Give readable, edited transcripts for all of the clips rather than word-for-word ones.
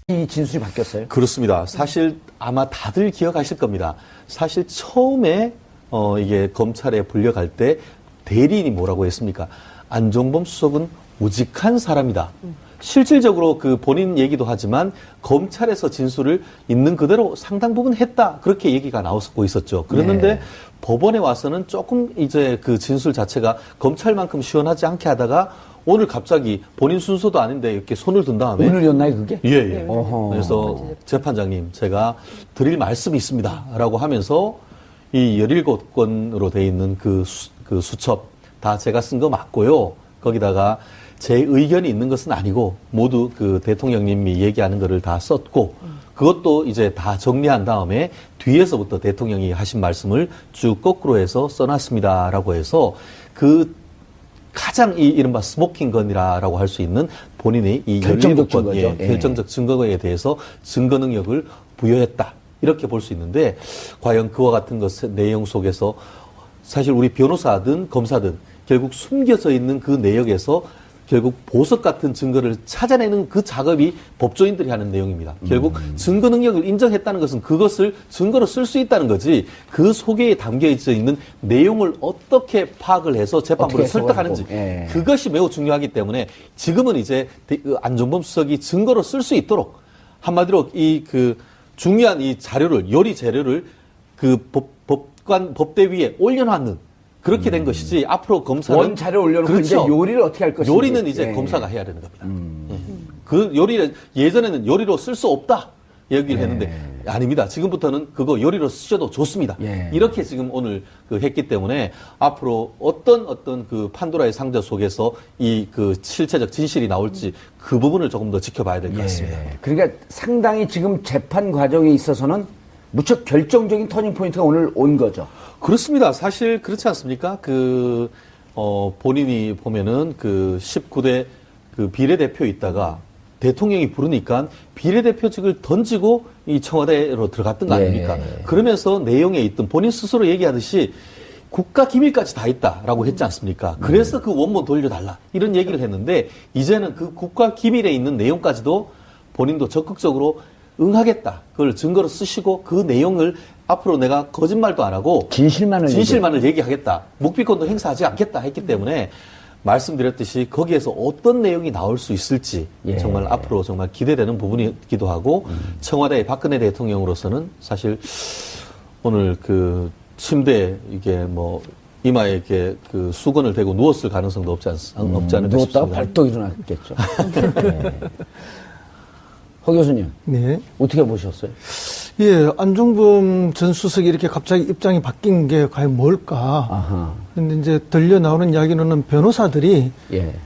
이 진술이 바뀌었어요? 그렇습니다. 사실 아마 다들 기억하실 겁니다. 사실 처음에 이게 검찰에 불려갈 때 대리인이 뭐라고 했습니까? 안종범 수석은 우직한 사람이다. 실질적으로 그 본인 얘기도 하지만 검찰에서 진술을 있는 그대로 상당 부분 했다. 그렇게 얘기가 나오고 있었죠. 그랬는데 법원에 와서는 조금 이제 그 진술 자체가 검찰만큼 시원하지 않게 하다가 오늘 갑자기 본인 순서도 아닌데 이렇게 손을 든 다음에 오늘이었나요, 그게? 예. 그래서 재판장님, 제가 드릴 말씀이 있습니다. 라고 하면서 이 17건으로 돼 있는 그 수첩 다 제가 쓴 거 맞고요. 거기다가 제 의견이 있는 것은 아니고 모두 그 대통령님이 얘기하는 거를 다 썼고 그것도 이제 다 정리한 다음에 뒤에서부터 대통령이 하신 말씀을 쭉 거꾸로 해서 써놨습니다라고 해서 그 가장 이 이른바 스모킹건이라고 할 수 있는 본인의 이 결정적 17건, 결정적 증거에 대해서 증거 능력을 부여했다. 이렇게 볼 수 있는데 과연 그와 같은 내용 속에서 사실 우리 변호사든 검사든 결국 숨겨져 있는 그 내역에서 결국 보석 같은 증거를 찾아내는 그 작업이 법조인들이 하는 내용입니다. 결국 증거 능력을 인정했다는 것은 그것을 증거로 쓸 수 있다는 거지 그 속에 담겨 있는 내용을 어떻게 파악을 해서 재판부를 설득하는지 그것이 매우 중요하기 때문에 지금은 이제 안종범 수석이 증거로 쓸 수 있도록 한마디로 이 그 중요한 이 자료를 요리 재료를 그 법대 위에 올려놓는 그렇게 된 것이지 앞으로 검사는 원자를 올려놓고 그렇죠. 이제 요리를 어떻게 할 것인지 요리는 이제 검사가 해야 되는 겁니다. 그 요리를 예전에는 요리로 쓸 수 없다 얘기를 했는데 아닙니다. 지금부터는 그거 요리로 쓰셔도 좋습니다. 이렇게 지금 오늘 했기 때문에 앞으로 어떤 그 판도라의 상자 속에서 이 그 실체적 진실이 나올지 그 부분을 조금 더 지켜봐야 될 것 같습니다. 그러니까 상당히 지금 재판 과정에 있어서는 무척 결정적인 터닝 포인트가 오늘 온 거죠. 그렇습니다. 사실 그렇지 않습니까? 본인이 보면은 19대 비례대표 있다가 대통령이 부르니까 비례대표직을 던지고 이 청와대로 들어갔던 거 아닙니까? 그러면서 내용에 있던 본인 스스로 얘기하듯이 국가 기밀까지 다 있다라고 했지 않습니까? 그래서 그 원본 돌려달라. 이런 얘기를 했는데 이제는 그 국가 기밀에 있는 내용까지도 본인도 적극적으로 응하겠다. 그걸 증거로 쓰시고 그 내용을 앞으로 내가 거짓말도 안 하고 진실만을 얘기하겠다. 묵비권도 행사하지 않겠다 했기 때문에 말씀드렸듯이 거기에서 어떤 내용이 나올 수 있을지 정말 앞으로 정말 기대되는 부분이기도 하고 청와대의 박근혜 대통령으로서는 사실 오늘 그 침대에 이게 뭐 이마에 이렇게 그 수건을 대고 누웠을 가능성도 없지 않을까 싶습니다. 누웠다가 벌떡 일어났겠죠. 허 교수님, 어떻게 보셨어요? 예, 안종범 전 수석이 이렇게 갑자기 입장이 바뀐 게 과연 뭘까? 근데 이제 들려 나오는 이야기로는 변호사들이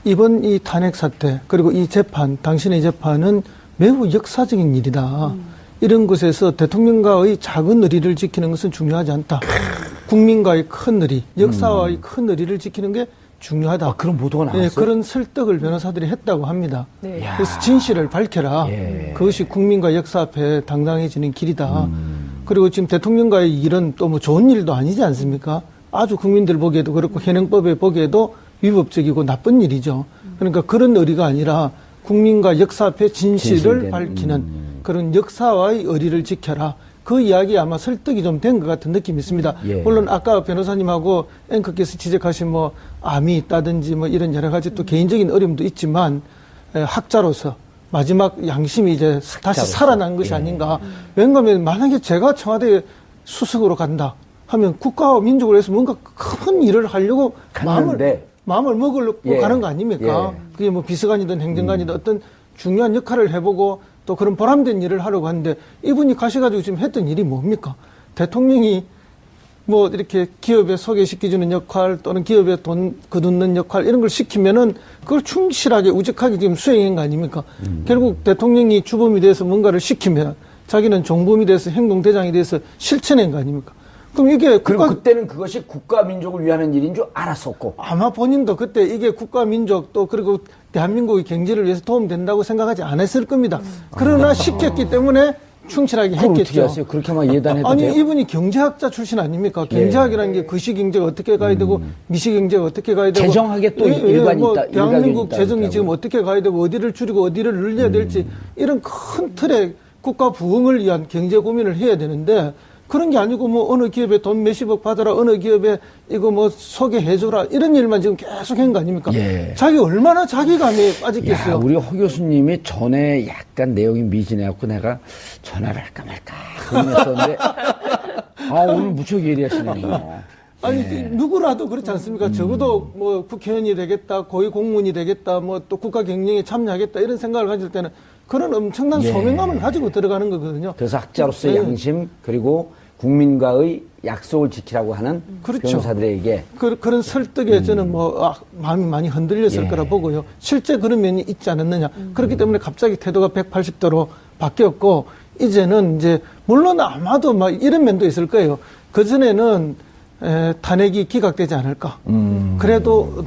이번 이 탄핵 사태 그리고 이 재판, 당신의 재판은 매우 역사적인 일이다. 이런 것에서 대통령과의 작은 의리를 지키는 것은 중요하지 않다. 국민과의 큰 의리, 역사와의 큰 의리를 지키는 게 중요하다. 그런 보도가 나왔어요? 예, 그런 설득을 변호사들이 했다고 합니다. 그래서 진실을 밝혀라. 그것이 국민과 역사 앞에 당당해지는 길이다. 그리고 지금 대통령과의 일은 또 뭐 좋은 일도 아니지 않습니까? 아주 국민들 보기에도 그렇고 현행법에 보기에도 위법적이고 나쁜 일이죠. 그러니까 그런 의리가 아니라 국민과 역사 앞에 진실을 밝히는 그런 역사와의 의리를 지켜라. 그 이야기 아마 설득이 좀 된 것 같은 느낌이 있습니다. 물론 아까 변호사님하고 앵커께서 지적하신 뭐 암이 있다든지 뭐 이런 여러 가지 또 개인적인 어려움도 있지만 학자로서 마지막 양심이 이제 다시 살아난 것이 아닌가. 왜냐하면 만약에 제가 청와대 수석으로 간다 하면 국가와 민족을 위해서 뭔가 큰 일을 하려고 마음을 먹으려고 가는 거 아닙니까? 그게 뭐 비서관이든 행정관이든 어떤 중요한 역할을 해보고 또 그런 보람된 일을 하려고 하는데 이분이 가셔가지고 지금 했던 일이 뭡니까? 대통령이 뭐 이렇게 기업에 소개시켜주는 역할 또는 기업에 돈 거두는 역할 이런 걸 시키면은 그걸 충실하게 우직하게 지금 수행한 거 아닙니까? 결국 대통령이 주범이 돼서 뭔가를 시키면 자기는 종범이 돼서 행동대장이 돼서 실천한 거 아닙니까? 그럼 이게 그리고 그때는 그것이 국가 민족을 위하는 일인 줄 알았었고 아마 본인도 그때 이게 국가 민족 또 그리고 대한민국의 경제를 위해서 도움된다고 생각하지 않았을 겁니다. 그러나 시켰기 때문에 충실하게 그걸 어떻게 했겠죠. 하세요? 그렇게만 예단해도 아니 돼요? 이분이 경제학자 출신 아닙니까? 경제학이라는 게 거시경제가 어떻게 가야 되고 미시경제가 어떻게 가야 되고 재정학에 또 일관이 뭐 있다. 대한민국 일각이 재정이 있다고 지금 어떻게 가야 되고 어디를 줄이고 어디를 늘려야 될지 이런 큰 틀의 국가 부흥을 위한 경제 고민을 해야 되는데 그런 게 아니고 뭐 어느 기업에 돈 몇십억 받아라 어느 기업에 이거 뭐 소개해줘라 이런 일만 지금 계속 한 거 아닙니까? 예. 자기 얼마나 자기감에 야, 빠졌겠어요. 우리 허 교수님이 전에 약간 내용이 미진해갖고 내가 전화를 할까 말까 고민했었는데 오늘 무척 예리하시네요. 아니 누구라도 그렇지 않습니까? 적어도 뭐 국회의원이 되겠다, 고위 공무원이 되겠다, 뭐 또 국가 경영에 참여하겠다 이런 생각을 가질 때는 그런 엄청난 소명감을 가지고 들어가는 거거든요. 그래서 학자로서의 양심 그리고 국민과의 약속을 지키라고 하는 그렇죠. 변호사들에게 그런 설득에 저는 마음이 많이 흔들렸을 거라 보고요. 실제 그런 면이 있지 않았느냐. 그렇기 때문에 갑자기 태도가 180도로 바뀌었고 이제는 이제 물론 아마도 막 이런 면도 있을 거예요. 그전에는 탄핵이 기각되지 않을까. 그래도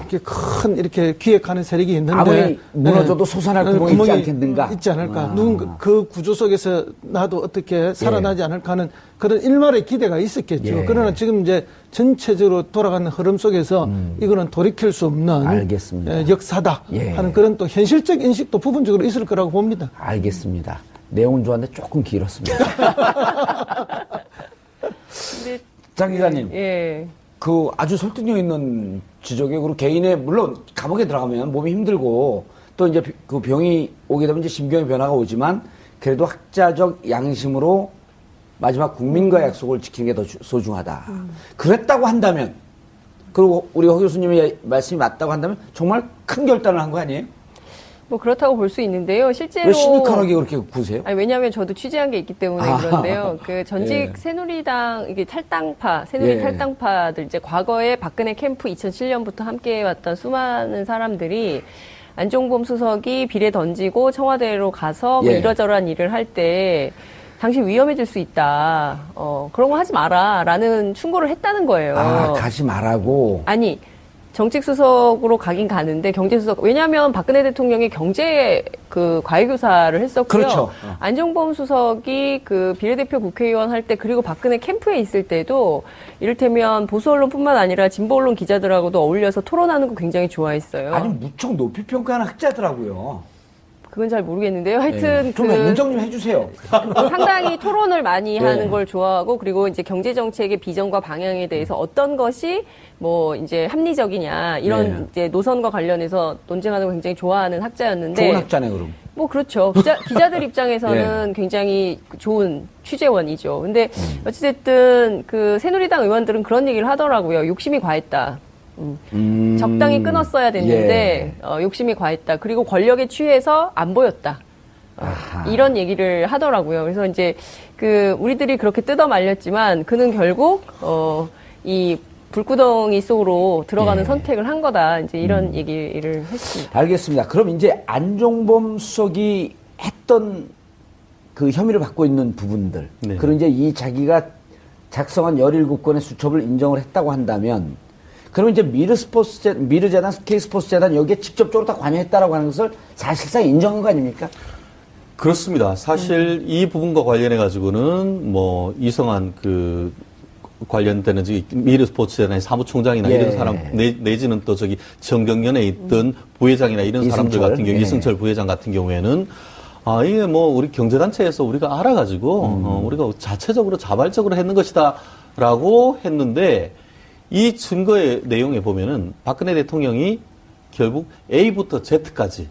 이렇게 기획하는 세력이 있는데. 아무리 무너져도 솟아날 구멍이 있지 않겠는가. 있지 않을까. 누군가 그 구조 속에서 나도 어떻게 살아나지 않을까 하는 그런 일말의 기대가 있었겠죠. 그러나 지금 이제 전체적으로 돌아가는 흐름 속에서 이거는 돌이킬 수 없는 알겠습니다. 역사다 하는 그런 또 현실적 인식도 부분적으로 있을 거라고 봅니다. 알겠습니다. 내용은 좋았는데 조금 길었습니다. 장 기자님, 그 아주 설득력 있는 지적에 그리고 개인의 물론 감옥에 들어가면 몸이 힘들고 또 이제 그 병이 오게 되면 이제 심경의 변화가 오지만 그래도 학자적 양심으로 마지막 국민과의 약속을 지키는 게 더 소중하다. 그랬다고 한다면 그리고 우리 허 교수님의 말씀이 맞다고 한다면 정말 큰 결단을 한 거 아니에요? 뭐 그렇다고 볼 수 있는데요. 실제로 왜 시니컬하게 그렇게 구세요? 아니, 왜냐하면 저도 취재한 게 있기 때문에 그런데요. 그 전직 새누리당 이게 탈당파, 새누리 탈당파들 이제 과거에 박근혜 캠프 2007년부터 함께 왔던 수많은 사람들이 안종범 수석이 비례 던지고 청와대로 가서 뭐 이러저러한 일을 할 때 당신 위험해질 수 있다. 그런 거 하지 마라라는 충고를 했다는 거예요. 가지 말라고. 아니. 정책수석으로 가긴 가는데 경제수석 왜냐하면 박근혜 대통령이 경제 그 과외교사를 했었고요. 그렇죠. 안종범 수석이 그 비례대표 국회의원 할 때 그리고 박근혜 캠프에 있을 때도 이를테면 보수 언론뿐만 아니라 진보 언론 기자들하고도 어울려서 토론하는 거 굉장히 좋아했어요. 아니 무척 높이 평가하는 학자더라고요. 그건 잘 모르겠는데요. 하여튼 좀 인정 좀 해주세요. 상당히 토론을 많이 하는 걸 좋아하고 그리고 이제 경제 정책의 비전과 방향에 대해서 어떤 것이 뭐 이제 합리적이냐 이런 이제 노선과 관련해서 논쟁하는 걸 굉장히 좋아하는 학자였는데 좋은 학자네 그럼. 뭐 그렇죠. 기자들 입장에서는 굉장히 좋은 취재원이죠. 근데 어찌됐든 그 새누리당 의원들은 그런 얘기를 하더라고요. 욕심이 과했다. 적당히 끊었어야 됐는데 욕심이 과했다. 그리고 권력에 취해서 안 보였다. 이런 얘기를 하더라고요. 그래서 이제 그 우리들이 그렇게 뜯어 말렸지만 그는 결국 이 불구덩이 속으로 들어가는 선택을 한 거다. 이제 이런 얘기를 했습니다. 알겠습니다. 그럼 이제 안종범 수석이 했던 그 혐의를 받고 있는 부분들. 그리고 이제 이 자기가 작성한 17건의 수첩을 인정을 했다고 한다면 그러면 이제 미르재단, K스포츠재단 여기에 직접적으로 다 관여했다라고 하는 것을 사실상 인정한 거 아닙니까? 그렇습니다. 사실 이 부분과 관련해 가지고는 뭐 이성한 그 관련되는 미르스포츠재단의 사무총장이나 이런 사람 내지는 또 저기 정경련에 있던 부회장이나 이런 사람들 같은 경우 이승철 부회장 같은 경우에는 이게 뭐 우리 경제단체에서 우리가 알아가지고 우리가 자체적으로 자발적으로 했는 것이다라고 했는데 이 증거의 내용에 보면은 박근혜 대통령이 결국 A부터 Z까지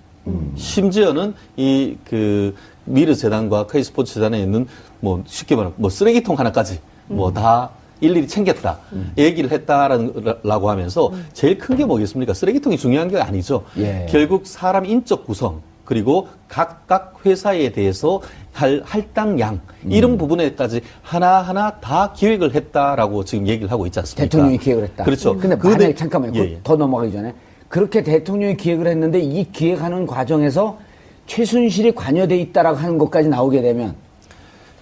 심지어는 이 그 미르재단과 K스포츠재단에 있는 뭐 쉽게 말하면 뭐 쓰레기통 하나까지 뭐 다 일일이 챙겼다 얘기를 했다라고 하면서 제일 큰 게 뭐겠습니까? 쓰레기통이 중요한 게 아니죠. 결국 사람 인적 구성 그리고 각각 회사에 대해서 할당량 이런 부분에까지 하나하나 다 기획을 했다라고 지금 얘기를 하고 있지 않습니까? 대통령이 기획을 했다. 그렇죠. 근데 만약에 잠깐만요. 더 넘어가기 전에 그렇게 대통령이 기획을 했는데 이 기획하는 과정에서 최순실이 관여돼 있다라고 하는 것까지 나오게 되면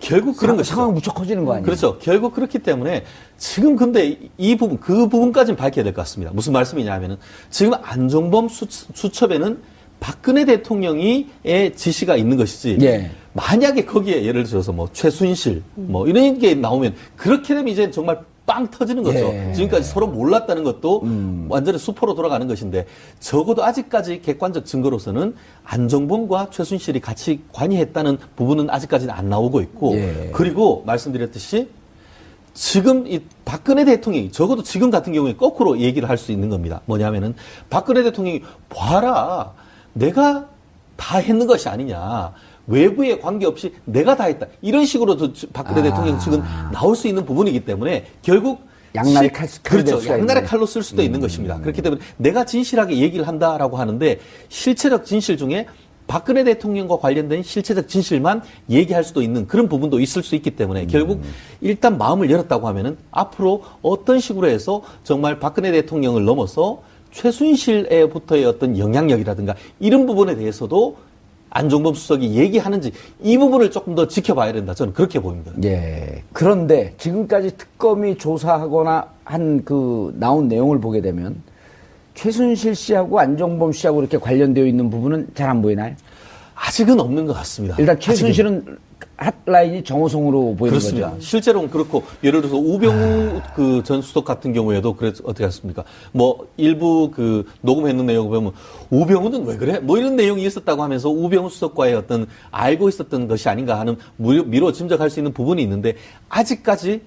결국 그런 것이죠. 상황이 무척 커지는 거 아니에요? 그렇죠. 결국 그렇기 때문에 지금 근데 이 부분, 그 부분까지는 밝혀야 될 것 같습니다. 무슨 말씀이냐면은 지금 안종범 수첩에는 박근혜 대통령의 지시가 있는 것이지. 예. 만약에 거기에 예를 들어서 뭐 최순실 뭐 이런 게 나오면 그렇게 되면 이제 정말 빵 터지는 거죠. 예. 지금까지 서로 몰랐다는 것도 완전히 수포로 돌아가는 것인데 적어도 아직까지 객관적 증거로서는 안종범과 최순실이 같이 관여했다는 부분은 아직까지는 안 나오고 있고 예. 그리고 말씀드렸듯이 지금 이 박근혜 대통령이 적어도 지금 같은 경우에 거꾸로 얘기를 할 수 있는 겁니다. 뭐냐면은 박근혜 대통령이 봐라 내가 다 했는 것이 아니냐. 외부에 관계없이 내가 다 했다. 이런 식으로도 박근혜 대통령 측은 나올 수 있는 부분이기 때문에 결국 양날의 칼 그렇죠. 양날의 칼로 쓸 수도 있는 것입니다. 그렇기 때문에 내가 진실하게 얘기를 한다라고 하는데 실체적 진실 중에 박근혜 대통령과 관련된 실체적 진실만 얘기할 수도 있는 그런 부분도 있을 수 있기 때문에 결국 일단 마음을 열었다고 하면은 앞으로 어떤 식으로 해서 정말 박근혜 대통령을 넘어서 최순실에부터의 어떤 영향력이라든가 이런 부분에 대해서도 안종범 수석이 얘기하는지 이 부분을 조금 더 지켜봐야 된다. 저는 그렇게 보입니다. 예. 그런데 지금까지 특검이 조사하거나 한 나온 내용을 보게 되면 최순실 씨하고 안종범 씨하고 이렇게 관련되어 있는 부분은 잘 안 보이나요? 아직은 없는 것 같습니다. 일단 최순실은 핫라인이 정호성으로 보이는 그렇습니다. 거죠. 실제로는 그렇고 예를 들어서 우병우 전 수석 같은 경우에도 그래서 어떻게 했습니까? 뭐 일부 녹음했는 내용을 보면 우병우는 왜 그래? 뭐 이런 내용이 있었다고 하면서 우병우 수석과의 어떤 알고 있었던 것이 아닌가 하는 미뤄 짐작할 수 있는 부분이 있는데 아직까지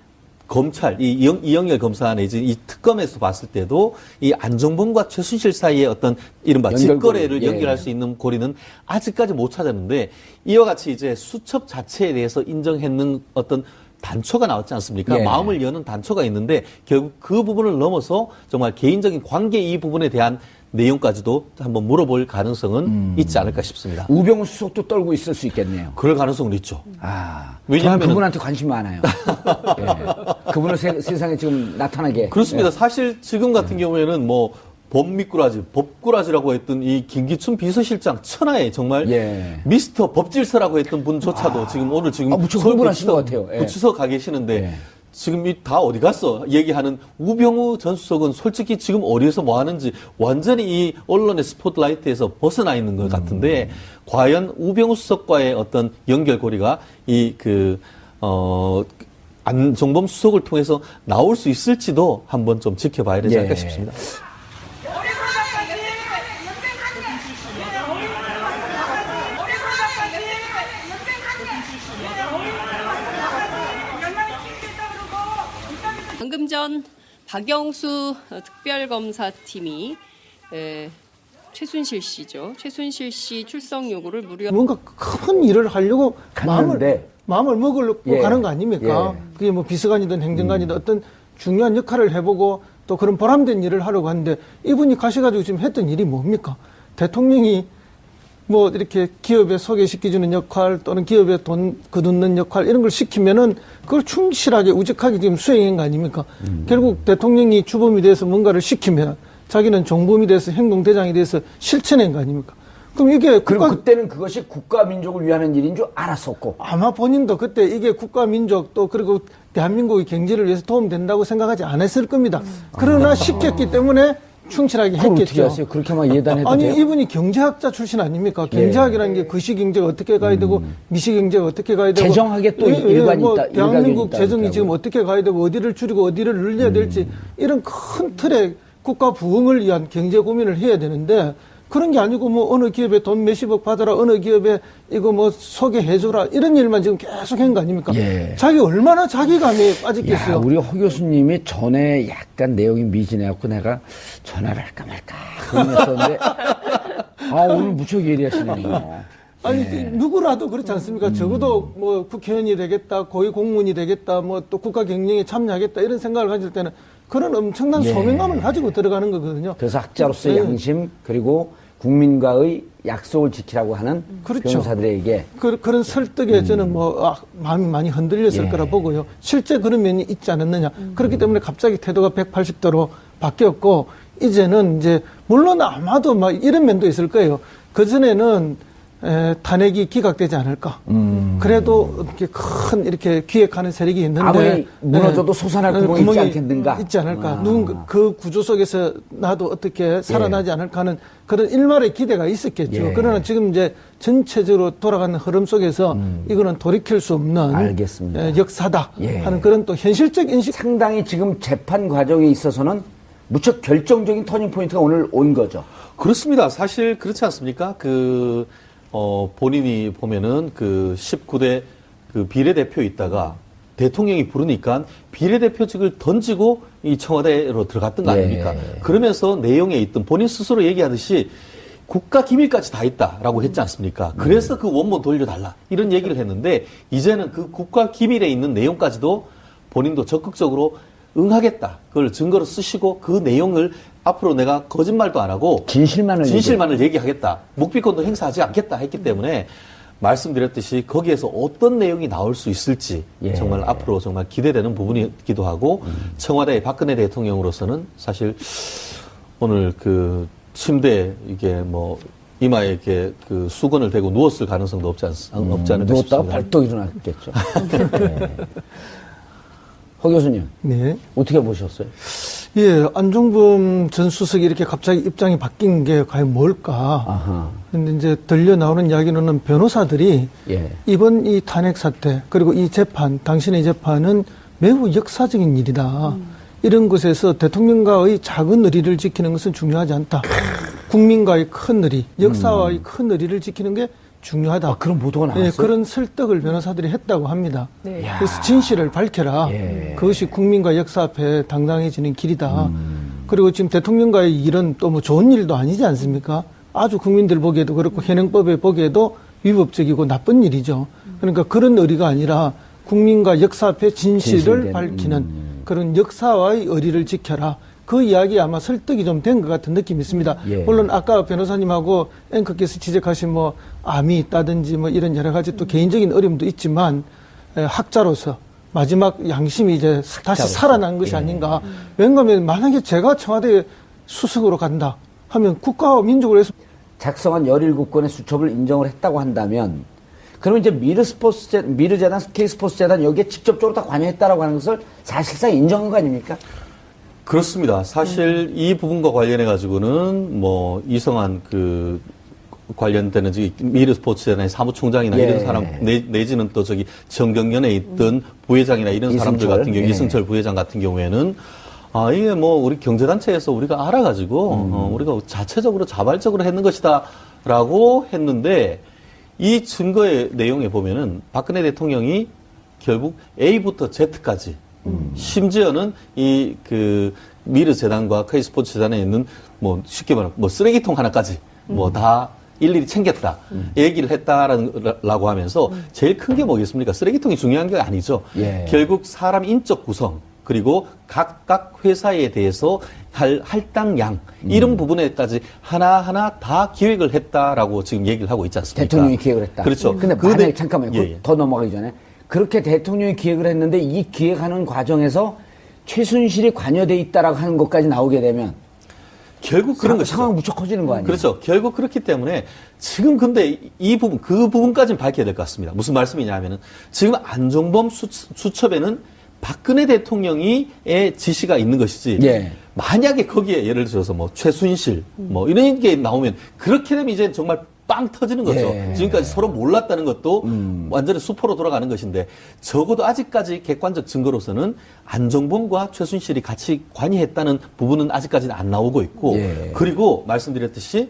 검찰, 이영렬 검사 내지 이 특검에서 봤을 때도 이 안종범과 최순실 사이의 어떤 이른바 직거래를 연결할 수 있는 고리는 아직까지 못 찾았는데 이와 같이 이제 수첩 자체에 대해서 인정했는 어떤 단초가 나왔지 않습니까? 예. 마음을 여는 단초가 있는데 결국 그 부분을 넘어서 정말 개인적인 관계 이 부분에 대한 내용까지도 한번 물어볼 가능성은 있지 않을까 싶습니다. 우병우 수석도 떨고 있을 수 있겠네요. 그럴 가능성은 있죠. 왜냐하면 저는 그분한테 관심이 많아요. 예. 그분을 세상에 지금 나타나게. 그렇습니다. 예. 사실 지금 같은 경우에는 뭐 법미꾸라지, 법꾸라지라고 했던 이 김기춘 비서실장 천하에 정말 미스터 법질서라고 했던 분조차도 지금 오늘 무척 흥분하신 것 같아요. 예. 구치소 가 계시는데 지금 다 어디 갔어? 얘기하는 우병우 전 수석은 솔직히 지금 어디에서 뭐 하는지 완전히 이 언론의 스포트라이트에서 벗어나 있는 것 같은데 과연 우병우 수석과의 어떤 연결고리가 안종범 수석을 통해서 나올 수 있을지도 한번 좀 지켜봐야 되지 않을까 싶습니다. 방금 전 박영수 특별검사팀이 최순실 씨죠. 최순실 씨 출석 요구를 무려 뭔가 큰 일을 하려고 마음을 먹으려고 가는 거 아닙니까? 그게 뭐 비서관이든 행정관이든 어떤 중요한 역할을 해보고 또 그런 보람된 일을 하려고 하는데 이분이 가셔가지고 지금 했던 일이 뭡니까? 대통령이 뭐 이렇게 기업에 소개시켜주는 역할 또는 기업에 돈 거두는 역할 이런 걸 시키면은 그걸 충실하게 우직하게 지금 수행한 거 아닙니까? 결국 대통령이 주범이 돼서 뭔가를 시키면 자기는 정범이 돼서 행동대장이 돼서 실천한 거 아닙니까? 그럼 이게 그리고 그때는 그것이 국가 민족을 위하는 일인 줄 알았었고 아마 본인도 그때 이게 국가 민족 또 그리고 대한민국의 경제를 위해서 도움된다고 생각하지 않았을 겁니다. 그러나 시켰기 때문에 충실하게 했겠죠. 어떻게 하세요? 그렇게만 예단해도 아니 돼요? 이분이 경제학자 출신 아닙니까? 경제학이라는 게 거시경제가 어떻게 가야 되고 미시경제가 어떻게 가야 되고 재정학에 또 일관이 뭐 있다. 대한민국 재정이 지금 어떻게 가야 되고 어디를 줄이고 어디를 늘려야 될지 이런 큰 틀의 국가 부흥을 위한 경제 고민을 해야 되는데 그런 게 아니고 뭐 어느 기업에 돈 몇십억 받아라 어느 기업에 이거 뭐 소개해줘라 이런 일만 지금 계속 한 거 아닙니까? 자기 얼마나 자기감에 빠졌겠어요. 우리 허 교수님이 전에 약간 내용이 미진해갖고 내가 전화를 할까 말까 고민했었는데 오늘 무척 예리하시네요. 아니 누구라도 그렇지 않습니까? 적어도 뭐 국회의원이 되겠다, 고위공무원이 되겠다, 뭐 또 국가 경영에 참여하겠다 이런 생각을 가질 때는 그런 엄청난 소명감을 가지고 들어가는 거거든요. 그래서 학자로서의 양심 그리고 국민과의 약속을 지키라고 하는 변호사들에게 그런 설득에 저는 마음이 많이 흔들렸을 거라 보고요. 실제 그런 면이 있지 않았느냐. 그렇기 때문에 갑자기 태도가 180도로 바뀌었고 이제는 이제 물론 아마도 막 이런 면도 있을 거예요. 그전에는 탄핵이 기각되지 않을까. 그래도 이렇게 기획하는 세력이 있는데 아무리 무너져도 솟아날 구멍이 있지 않겠는가. 있지 않을까. 누군가 그 구조 속에서 나도 어떻게 살아나지 않을까 하는 그런 일말의 기대가 있었겠죠. 그러나 지금 이제 전체적으로 돌아가는 흐름 속에서 이거는 돌이킬 수 없는 알겠습니다. 역사다 하는 그런 또 현실적 인식. 상당히 지금 재판 과정에 있어서는 무척 결정적인 터닝 포인트가 오늘 온 거죠. 그렇습니다. 사실 그렇지 않습니까? 본인이 보면은 19대 비례대표 있다가 대통령이 부르니까 비례대표직을 던지고 이 청와대로 들어갔던 거 아닙니까? 그러면서 내용에 있던 본인 스스로 얘기하듯이 국가 기밀까지 다 있다라고 했지 않습니까? 그래서 그 원본 돌려달라. 이런 얘기를 했는데 이제는 그 국가 기밀에 있는 내용까지도 본인도 적극적으로 응하겠다. 그걸 증거로 쓰시고 그 내용을 앞으로 내가 거짓말도 안 하고 진실만을 얘기하겠다. 묵비권도 행사하지 않겠다 했기 때문에 말씀드렸듯이 거기에서 어떤 내용이 나올 수 있을지 정말 앞으로 정말 기대되는 부분이기도 하고 청와대의 박근혜 대통령으로서는 사실 오늘 침대에 이게 이마에 이렇게 수건을 대고 누웠을 가능성도 없지 않을까 누웠다가 싶습니다. 벌떡 일어났겠죠. 허 교수님. 네. 어떻게 보셨어요? 예, 안종범 전 수석이 이렇게 갑자기 입장이 바뀐 게 과연 뭘까? 근데 이제 들려 나오는 이야기로는 변호사들이 이번 이 탄핵 사태 그리고 이 재판, 당신의 재판은 매우 역사적인 일이다. 이런 것에서 대통령과의 작은 의리를 지키는 것은 중요하지 않다. 국민과의 큰 의리, 역사와의 큰 의리를 지키는 게 중요하다. 그런 보도가 나왔어요? 예, 그런 설득을 변호사들이 했다고 합니다. 그래서 진실을 밝혀라. 그것이 국민과 역사 앞에 당당해지는 길이다. 그리고 지금 대통령과의 일은 또 좋은 일도 아니지 않습니까? 아주 국민들 보기에도 그렇고 현행법에 보기에도 위법적이고 나쁜 일이죠. 그러니까 그런 의리가 아니라 국민과 역사 앞에 진실을 밝히는 그런 역사와의 의리를 지켜라. 그 이야기 아마 설득이 좀 된 것 같은 느낌이 있습니다. 물론 아까 변호사님하고 앵커께서 지적하신 암이 있다든지 이런 여러 가지 또 개인적인 어려움도 있지만 학자로서 마지막 양심이 이제 다시 살아난 것이 아닌가. 왜냐하면 만약에 제가 청와대 수석으로 간다 하면 국가와 민족을 위해서 작성한 17건의 수첩을 인정을 했다고 한다면 그러면 이제 미르재단, K스포츠재단 여기에 직접적으로 다 관여했다라고 하는 것을 사실상 인정한 거 아닙니까? 그렇습니다. 사실 이 부분과 관련해 가지고는 이성한 관련되는 미르스포츠재단의 사무총장이나 이런 사람 내지는 또 정경련에 있던 부회장이나 이런 사람들 같은 경우 이승철 부회장 같은 경우에는 이게 우리 경제단체에서 우리가 알아가지고 우리가 자체적으로 자발적으로 했는 것이다라고 했는데 이 증거의 내용에 보면은 박근혜 대통령이 결국 A부터 Z까지 심지어는 미르재단과 K스포츠재단에 있는 쉽게 말하면 쓰레기통 하나까지 다 일일이 챙겼다. 얘기를 했다라고 하면서 제일 큰 게 뭐겠습니까? 쓰레기통이 중요한 게 아니죠. 결국 사람 인적 구성 그리고 각각 회사에 대해서 할당량 이런 부분에까지 하나하나 다 기획을 했다라고 지금 얘기를 하고 있지 않습니까? 대통령이 기획을 했다. 그렇죠. 근데 만약에 잠깐만요. 더 넘어가기 전에 그렇게 대통령이 기획을 했는데 이 기획하는 과정에서 최순실이 관여돼 있다라고 하는 것까지 나오게 되면 결국 그런 것이죠. 상황 무척 커지는 거 아니에요? 그렇죠. 결국 그렇기 때문에 지금 근데 이 부분, 그 부분까지는 밝혀야 될 것 같습니다. 무슨 말씀이냐 하면은 지금 안종범 수첩에는 박근혜 대통령의 지시가 있는 것이지. 만약에 거기에 예를 들어서 최순실 이런 게 나오면 그렇게 되면 이제 정말 빵 터지는 거죠. 지금까지 서로 몰랐다는 것도 완전히 수포로 돌아가는 것인데 적어도 아직까지 객관적 증거로서는 안종범과 최순실이 같이 관여했다는 부분은 아직까지는 안 나오고 있고 그리고 말씀드렸듯이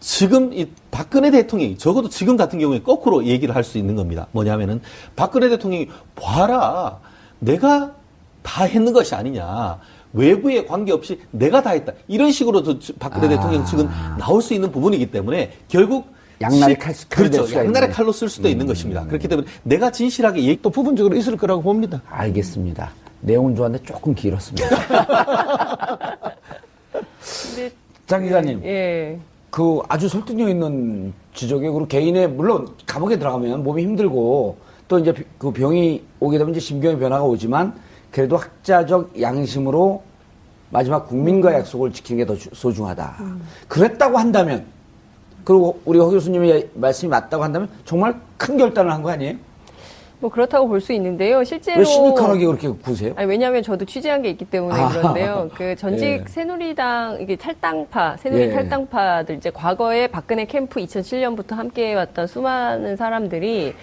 지금 이 박근혜 대통령이 적어도 지금 같은 경우에 거꾸로 얘기를 할 수 있는 겁니다. 뭐냐면은 박근혜 대통령이 봐라 내가 다 했는 것이 아니냐. 외부에 관계없이 내가 다 했다. 이런 식으로 박근혜 대통령 측은 나올 수 있는 부분이기 때문에 결국 양날의 칼로 그렇죠. 양날의 칼로 쓸 수도 있는 것입니다. 그렇기 때문에 내가 진실하게 또 부분적으로 있을 거라고 봅니다. 알겠습니다. 내용은 좋았는데 조금 길었습니다. 장 기자님. 아주 설득력 있는 지적에 그리고 개인의 물론 감옥에 들어가면 몸이 힘들고 또 이제 그 병이 오게 되면 이제 심경의 변화가 오지만 그래도 학자적 양심으로 마지막 국민과 약속을 지키는 게 더 소중하다. 그랬다고 한다면 그리고 우리 허 교수님의 말씀이 맞다고 한다면 정말 큰 결단을 한 거 아니에요? 뭐 그렇다고 볼 수 있는데요. 실제로 왜 시니컬하게 그렇게 구세요? 아니, 왜냐하면 저도 취재한 게 있기 때문에 그런데요. 그 전직 예. 새누리당 이게 탈당파, 새누리 예. 탈당파들 이제 과거에 박근혜 캠프 2007년부터 함께해왔던 수많은 사람들이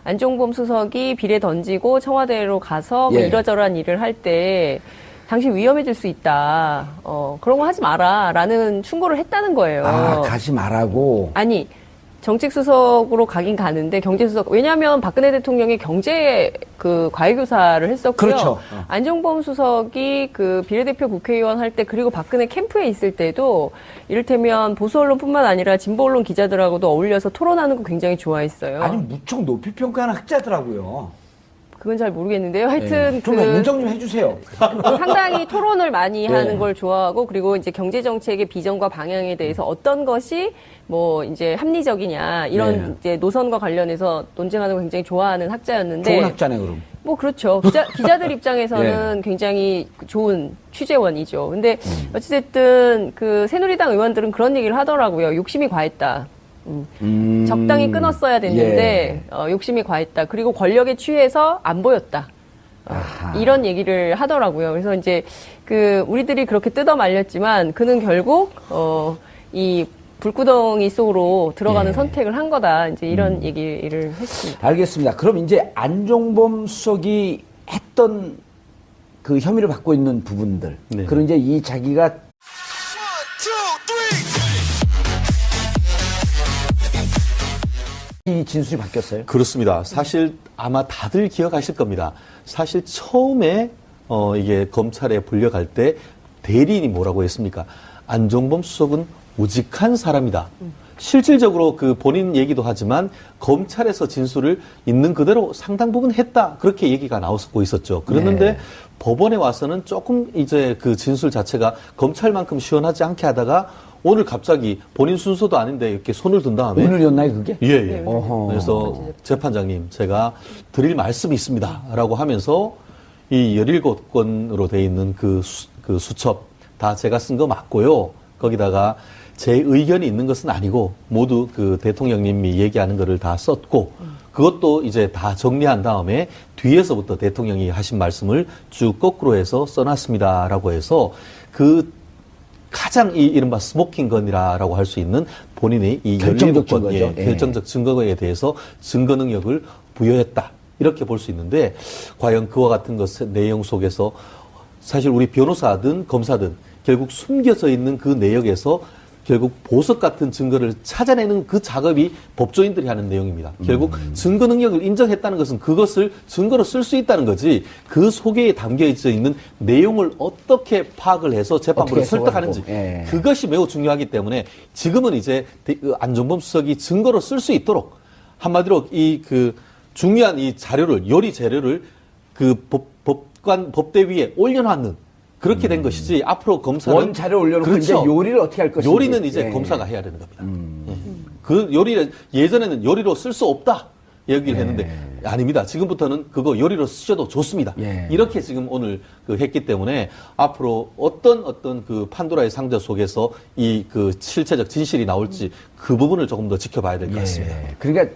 안종범 수석이 비례 던지고 청와대로 가서 뭐 예. 이러저러한 일을 할 때 당신 위험해질 수 있다. 그런 거 하지 마라라는 충고를 했다는 거예요. 아, 가지 말라고. 아니, 정책수석으로 가긴 가는데 경제수석 왜냐하면 박근혜 대통령이 경제 그 과외교사를 했었고요. 그렇죠. 안종범 수석이 그 비례대표 국회의원 할 때 그리고 박근혜 캠프에 있을 때도 이를테면 보수 언론뿐만 아니라 진보 언론 기자들하고도 어울려서 토론하는 거 굉장히 좋아했어요. 아니, 무척 높이 평가하는 학자더라고요. 그건 잘 모르겠는데요. 하여튼 좀 인정 좀 해주세요. 상당히 토론을 많이 네. 하는 걸 좋아하고 그리고 이제 경제 정책의 비전과 방향에 대해서 어떤 것이 뭐 이제 합리적이냐 이런 네. 이제 노선과 관련해서 논쟁하는 걸 굉장히 좋아하는 학자였는데 좋은 학자네, 그럼. 뭐 그렇죠. 기자들 입장에서는 굉장히 좋은 취재원이죠. 근데 어찌됐든 그 새누리당 의원들은 그런 얘기를 하더라고요. 욕심이 과했다. 적당히 끊었어야 됐는데 욕심이 과했다. 그리고 권력에 취해서 안 보였다. 이런 얘기를 하더라고요. 그래서 이제 그 우리들이 그렇게 뜯어 말렸지만 그는 결국 이 불구덩이 속으로 들어가는 선택을 한 거다. 이제 이런 얘기를 했습니다. 알겠습니다. 그럼 이제 안종범 수석이 했던 그 혐의를 받고 있는 부분들. 네. 그리고 이제 이 자기가 이 진술이 바뀌었어요. 그렇습니다. 사실 아마 다들 기억하실 겁니다. 사실 처음에 이게 검찰에 불려갈 때 대리인이 뭐라고 했습니까? 안종범 수석은 우직한 사람이다. 실질적으로 그 본인 얘기도 하지만 검찰에서 진술을 있는 그대로 상당 부분 했다. 그렇게 얘기가 나오고 있었죠. 그랬는데 네. 법원에 와서는 조금 이제 그 진술 자체가 검찰만큼 시원하지 않게 하다가 오늘 갑자기 본인 순서도 아닌데 이렇게 손을 든 다음에 오늘이었나요, 그게? 예, 예. 어허. 그래서 재판장님, 제가 드릴 말씀이 있습니다. 라고 하면서 이 17건으로 돼 있는 그 수첩 다 제가 쓴 거 맞고요. 거기다가 제 의견이 있는 것은 아니고 모두 그 대통령님이 얘기하는 거를 다 썼고 그것도 이제 다 정리한 다음에 뒤에서부터 대통령이 하신 말씀을 쭉 거꾸로 해서 써놨습니다라고 해서 그 가장 이 이른바 스모킹 건이라고 할 수 있는 본인의 이 결정적 17건, 증거죠. 예. 결정적 증거에 대해서 증거 능력을 부여했다. 이렇게 볼 수 있는데 과연 그와 같은 내용 속에서 사실 우리 변호사든 검사든 결국 숨겨져 있는 그 내역에서 결국 보석 같은 증거를 찾아내는 그 작업이 법조인들이 하는 내용입니다. 결국 증거 능력을 인정했다는 것은 그것을 증거로 쓸 수 있다는 거지 그 속에 담겨져 있는 내용을 어떻게 파악을 해서 재판부를 어떻게 설득하는지 예. 그것이 매우 중요하기 때문에 지금은 이제 안종범 수석이 증거로 쓸 수 있도록 한마디로 이 그 중요한 이 자료를 요리 재료를 그 법대 위에 올려놓는 그렇게 된 것이지 앞으로 검사는 원자료 올려놓고 그렇죠. 이제 요리를 어떻게 할 것인지. 요리는 이제 예. 검사가 해야 되는 겁니다. 예. 그 요리를 예전에는 요리로 쓸 수 없다 얘기를 했는데 아닙니다. 지금부터는 그거 요리로 쓰셔도 좋습니다. 예. 이렇게 지금 오늘 했기 때문에 앞으로 어떤 그 판도라의 상자 속에서 이 그 실체적 진실이 나올지 그 부분을 조금 더 지켜봐야 될 것 같습니다. 그러니까